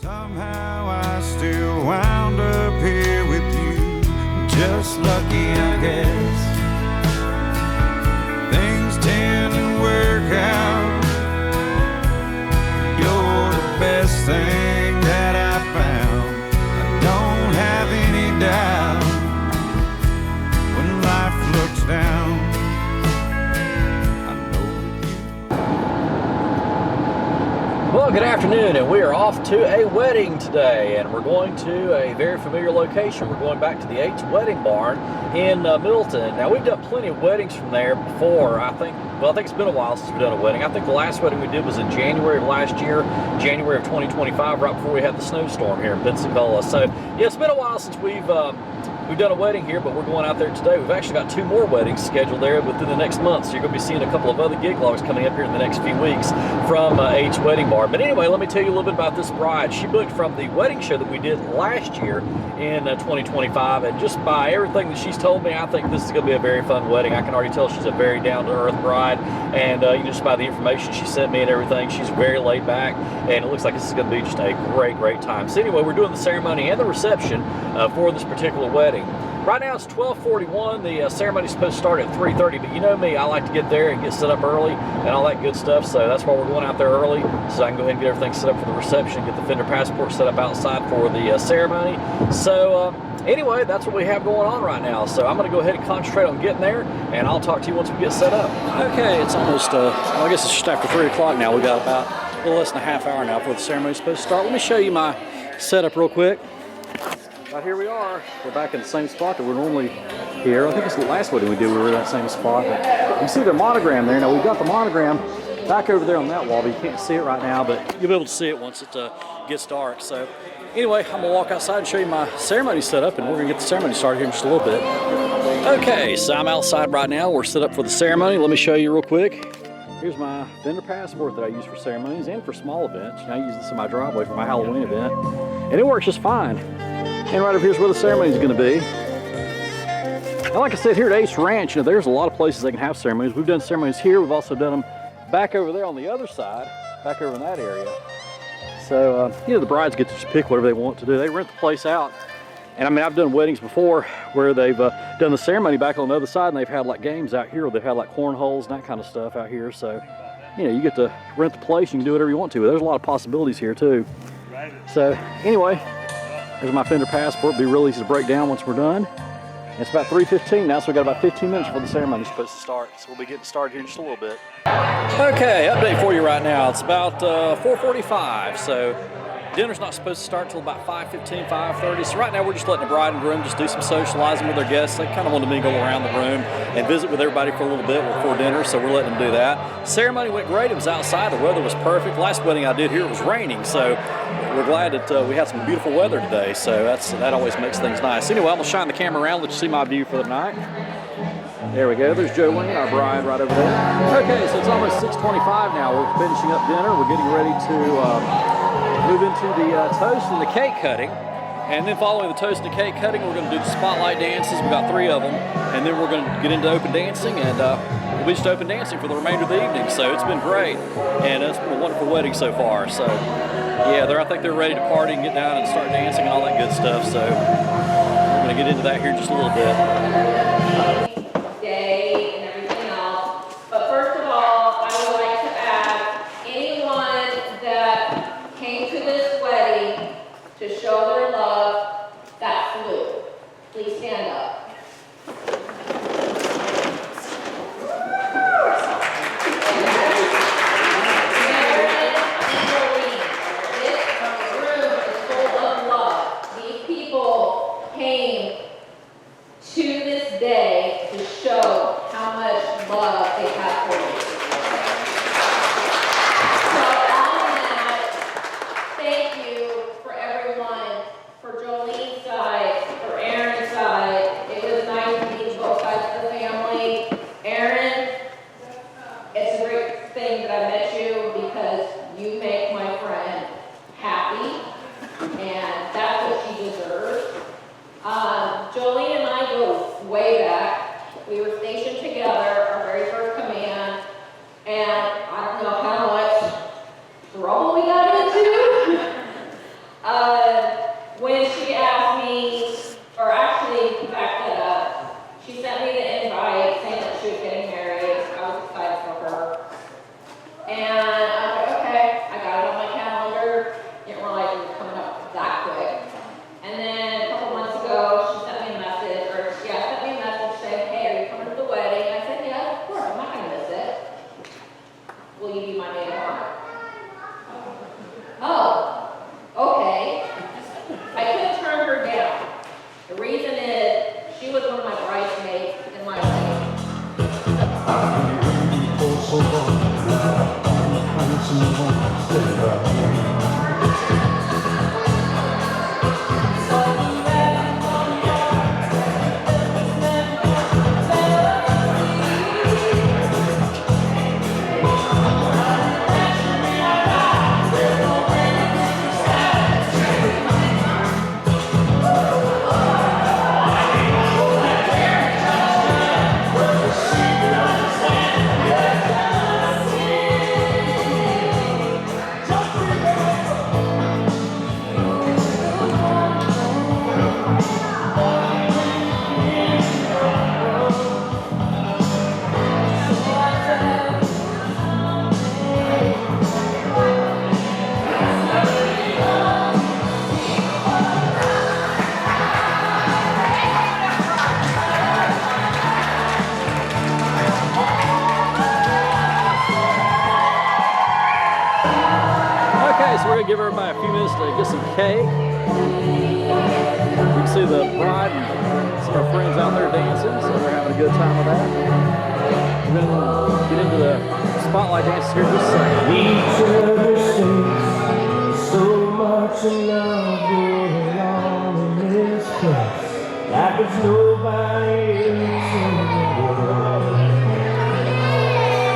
Somehow I still wound up here with you. Just lucky, I guess. Things tend to work out. You're the best thing that I found. I don't have any doubt when life looks down. Well, good afternoon, and we are off to a wedding today, and we're going to a very familiar location. We're going back to the H Wedding Barn in Milton. Now, we've done plenty of weddings from there before. I think it's been a while since we've done a wedding. I think the last wedding we did was in January of last year, January of 2025, right before we had the snowstorm here in Pensacola. So, yeah, it's been a while since we've done a wedding here, but we're going out there today. We've actually got 2 more weddings scheduled there within the next month, so you're going to be seeing a couple of other gig logs coming up here in the next few weeks from H Wedding Bar. But anyway, let me tell you a little bit about this bride. She booked from the wedding show that we did last year in 2025, and just by everything that she's told me, I think this is going to be a very fun wedding. I can already tell she's a very down-to-earth bride, and just by the information she sent me and everything, she's very laid back, and it looks like this is going to be just a great, great time. So anyway, we're doing the ceremony and the reception for this particular wedding. Right now it's 12:41. The ceremony's supposed to start at 3:30, but you know me, I like to get there and get set up early and all that good stuff, so that's why we're going out there early, so I can go ahead and get everything set up for the reception, get the vendor passport set up outside for the ceremony. So anyway, that's what we have going on right now, so I'm going to go ahead and concentrate on getting there, and I'll talk to you once we get set up. Okay, it's almost, I guess it's just after 3 o'clock now. We got about a little less than a half hour now before the ceremony's supposed to start. Let me show you my setup real quick. Right, here we are. We're back in the same spot that we're normally here. I think it's the last wedding we did. We were in that same spot. But you can see their monogram there. Now we've got the monogram back over there on that wall, but you can't see it right now. But you'll be able to see it once it gets dark. So anyway, I'm gonna walk outside and show you my ceremony setup, and we're gonna get the ceremony started here in just a little bit. Okay, so I'm outside right now. We're set up for the ceremony. Let me show you real quick. Here's my vendor passport that I use for ceremonies and for small events. I use this in my driveway for my Halloween event, and it works just fine. And right over here's where the ceremony is going to be. And like I said, here at Ace Ranch, there's a lot of places they can have ceremonies. We've done ceremonies here. We've also done them back over there on the other side, back over in that area. So, the brides get to just pick whatever they want to do. They rent the place out. And I mean, I've done weddings before where they've done the ceremony back on the other side, and they've had like games out here, or they've had like cornholes and that kind of stuff out here. So, you get to rent the place. You can do whatever you want to. But there's a lot of possibilities here too. So, anyway. Here's my vendor passport. It'll be real easy to break down once we're done. And it's about 3:15 now, so we've got about 15 minutes before the ceremony's supposed to start. So we'll be getting started here in just a little bit. Okay, update for you right now. It's about 4:45, so dinner's not supposed to start until about 5:15, 5:30. So right now we're just letting the bride and groom just do some socializing with their guests. They kind of want to mingle around the room and visit with everybody for a little bit before dinner, so we're letting them do that. Ceremony went great. It was outside. The weather was perfect. Last wedding I did here, it was raining, so we're glad that we had some beautiful weather today, so that always makes things nice. Anyway, I'm going to shine the camera around, let you see my view for the night. There we go. There's Jolene, our bride, right over there. Okay, so it's almost 6:25 now. We're finishing up dinner. We're getting ready to move into the toast and the cake cutting. And then following the toast and the cake cutting, we're going to do the spotlight dances. We've got 3 of them. And then we're going to get into open dancing, and we'll be just open dancing for the remainder of the evening. So it's been great, and it's been a wonderful wedding so far. So yeah, I think they're ready to party and get down and start dancing and all that good stuff. So we're going to get into that here in just a little bit. Day and everything else. But first of all, I would like to ask anyone that came to this wedding to show their love that salute. Please stand up. To this day to show how much love they have for you. So on that, thank you for everyone, for Jolene's side, for Aaron's side. It was nice to meet both sides of the family. Aaron, it's a great thing that I met you because you make my friend happy, and that's what she deserves. Jolene and I go way back. We were stationed together, our very first command, and I don't know how much trouble we got into. give everybody a few minutes to get some cake. You can see the bride and some of her friends out there dancing, so they're having a good time with that. We're going to get into the spotlight dances here just a second. Each other stays so much in love going on in this place, like there's nobody else in the world.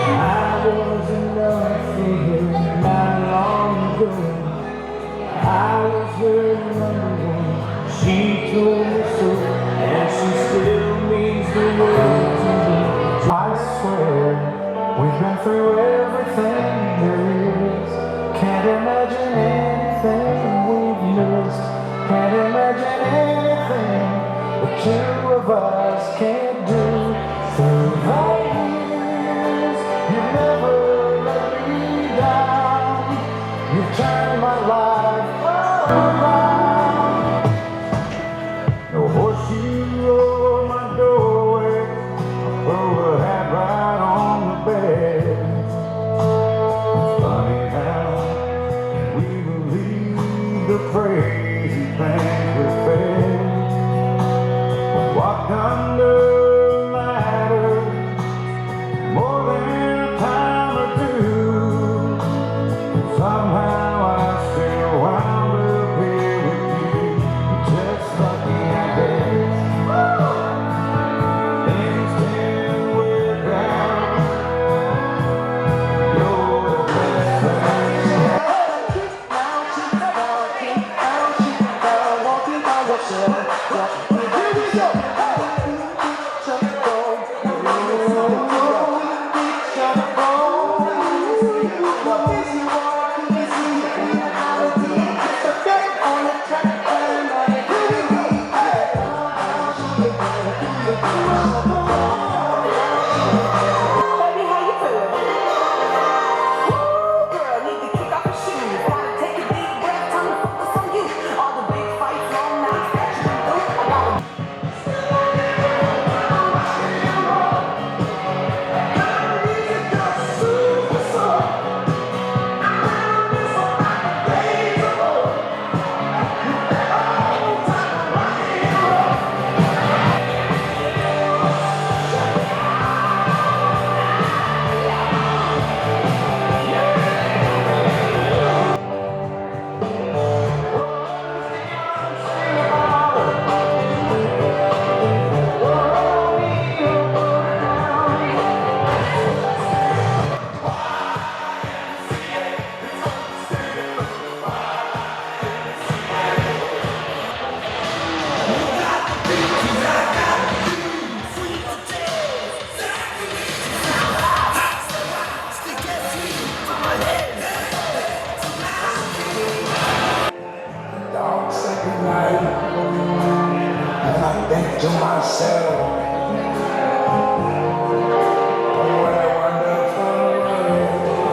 I was enough for her not long ago. I was her number one. She told me so, and she still means the world to me. I swear we've been through everything there is. Can't imagine anything we've missed. Can't imagine anything the two of us can't do. Through the years, you've never let me down. You've turned my life around. No horseshoe over my doorway, throw a hat right on the bed. It's funny how we believe the crazy things we're fed. We walked under a ladder more than a time or two. Somehow I still wound up here with you. Just lucky I guess. Things didn't work out. You're the best thing. Baby, how you feeling? Woo, girl, need to kick off your shoes. Gotta take a deep breath, time to focus on you. All the big fights, long nights that you do. I gotta Dog say goodnight, and I think to myself, what a wonderful world.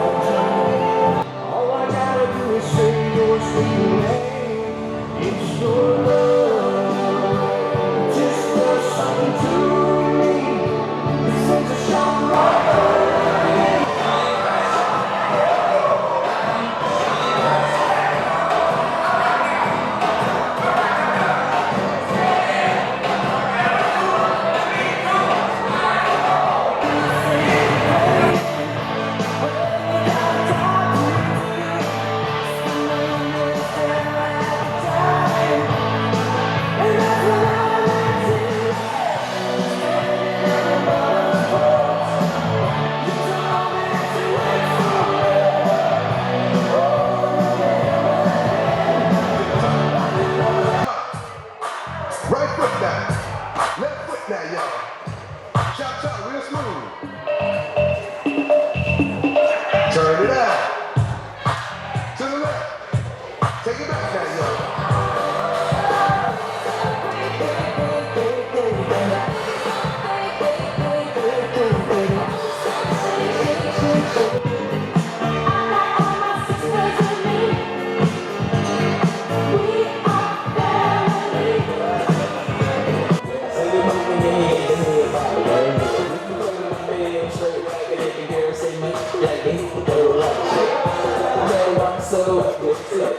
All I gotta do is say your sweet name. It's your love, just does something to me. It sends a shock right away. Right foot now, left foot now, y'all. Chop, chop, real smooth. Turn it out. To the left. Take it back now, y'all. So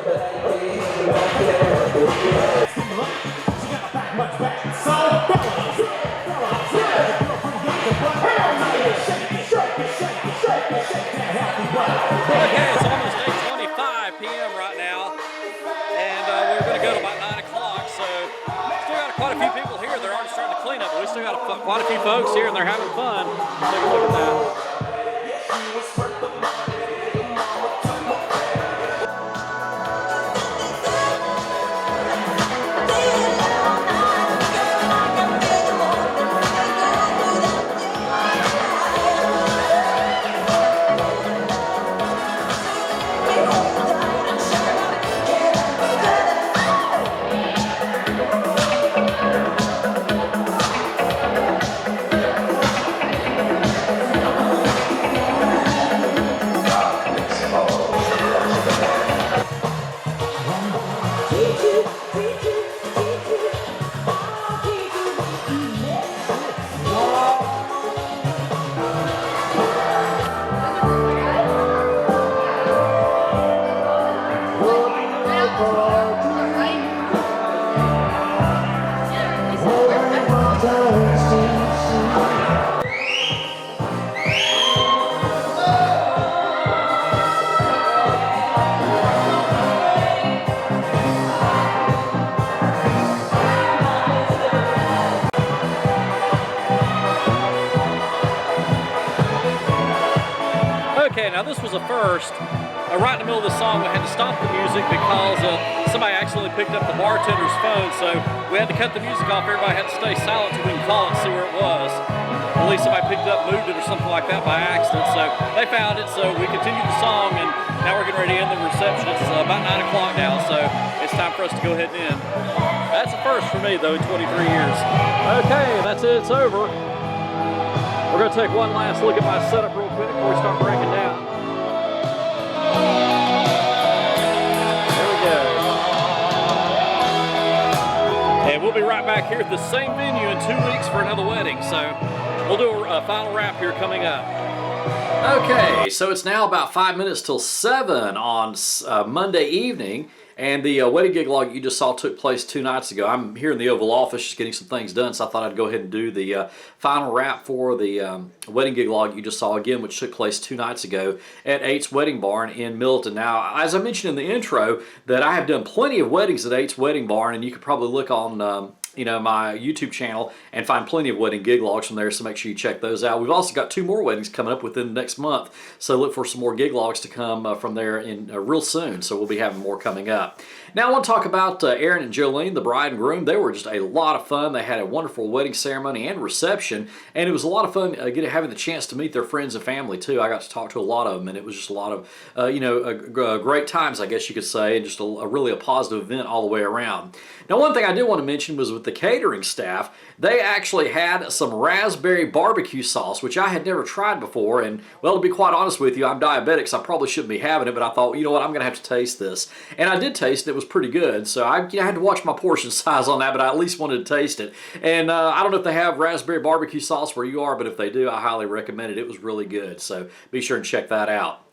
lineup, but we still got quite a few folks here, and they're having fun. Take a look at that. Okay, now this was a first. Right in the middle of the song, we had to stop the music because somebody accidentally picked up the bartender's phone, so we had to cut the music off. Everybody had to stay silent so we can call it and see where it was. At least somebody picked it up, moved it, or something like that by accident. So they found it, so we continued the song, and now we're getting ready to end the reception. It's about 9 o'clock now, so it's time for us to go ahead and end. That's a first for me, though, in 23 years. Okay, that's it. It's over. We're going to take one last look at my setup real quick before we start breaking down. There we go. And we'll be right back here at the same venue in 2 weeks for another wedding. So we'll do a final wrap here coming up. Okay, so it's now about 5 minutes till 7 on Monday evening. And the wedding gig log you just saw took place 2 nights ago. I'm here in the Oval Office just getting some things done, so I thought I'd go ahead and do the final wrap for the wedding gig log you just saw again, which took place 2 nights ago at 8's Wedding Barn in Milton. Now, as I mentioned in the intro, that I have done plenty of weddings at 8's Wedding Barn, and you could probably look on my YouTube channel and find plenty of wedding gig logs from there, so make sure you check those out. We've also got 2 more weddings coming up within the next month, so look for some more gig logs to come from there in real soon, so we'll be having more coming up. Now I want to talk about Aaron and Jolene, the bride and groom. They were just a lot of fun. They had a wonderful wedding ceremony and reception, and it was a lot of fun having the chance to meet their friends and family too. I got to talk to a lot of them, and it was just a lot of great times, I guess you could say, and just really a positive event all the way around. Now, one thing I did want to mention was with the catering staff, they actually had some raspberry barbecue sauce, which I had never tried before. And, well, to be quite honest with you, I'm diabetic, so I probably shouldn't be having it. But I thought, you know what, I'm going to have to taste this. And I did taste it. It was pretty good. So I had to watch my portion size on that, but I at least wanted to taste it. And I don't know if they have raspberry barbecue sauce where you are, but if they do, I highly recommend it. It was really good. So be sure and check that out.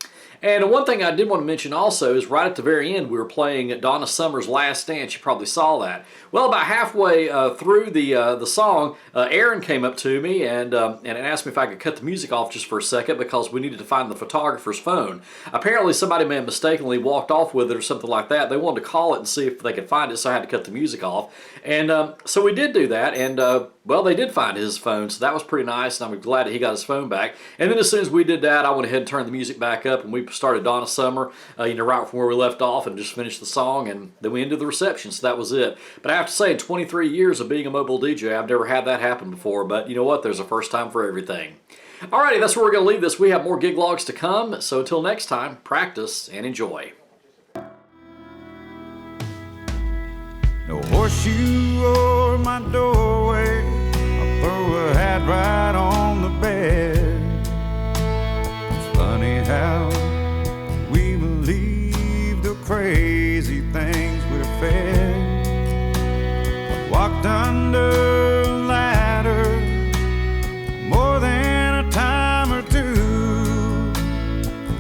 And one thing I did want to mention also is right at the very end, we were playing Donna Summer's Last Dance. You probably saw that. Well, about halfway through the song, Aaron came up to me and asked me if I could cut the music off just for a second because we needed to find the photographer's phone. Apparently, somebody may have mistakenly walked off with it or something like that. They wanted to call it and see if they could find it, so I had to cut the music off. And so we did do that, and well, they did find his phone, so that was pretty nice, and I'm glad that he got his phone back. And then as soon as we did that, I went ahead and turned the music back up, and we started Donna Summer, right from where we left off, and just finished the song, and then we ended the reception, so that was it. But I have to say, in 23 years of being a mobile DJ, I've never had that happen before, but you know what? There's a first time for everything. Alrighty, that's where we're going to leave this. We have more gig logs to come, so until next time, practice and enjoy. No horseshoe or my doorway, I'll throw a hat right on the bed. It's funny how we believe the crazy things we're fed. I walked under a ladder more than a time or two.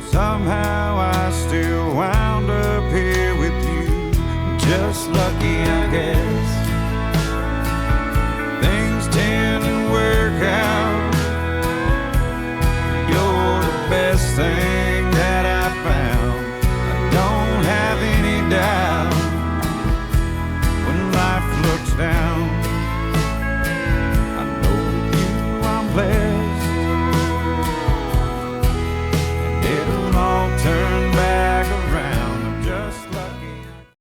Somehow I still wound up here with you. Just lucky, I guess. Things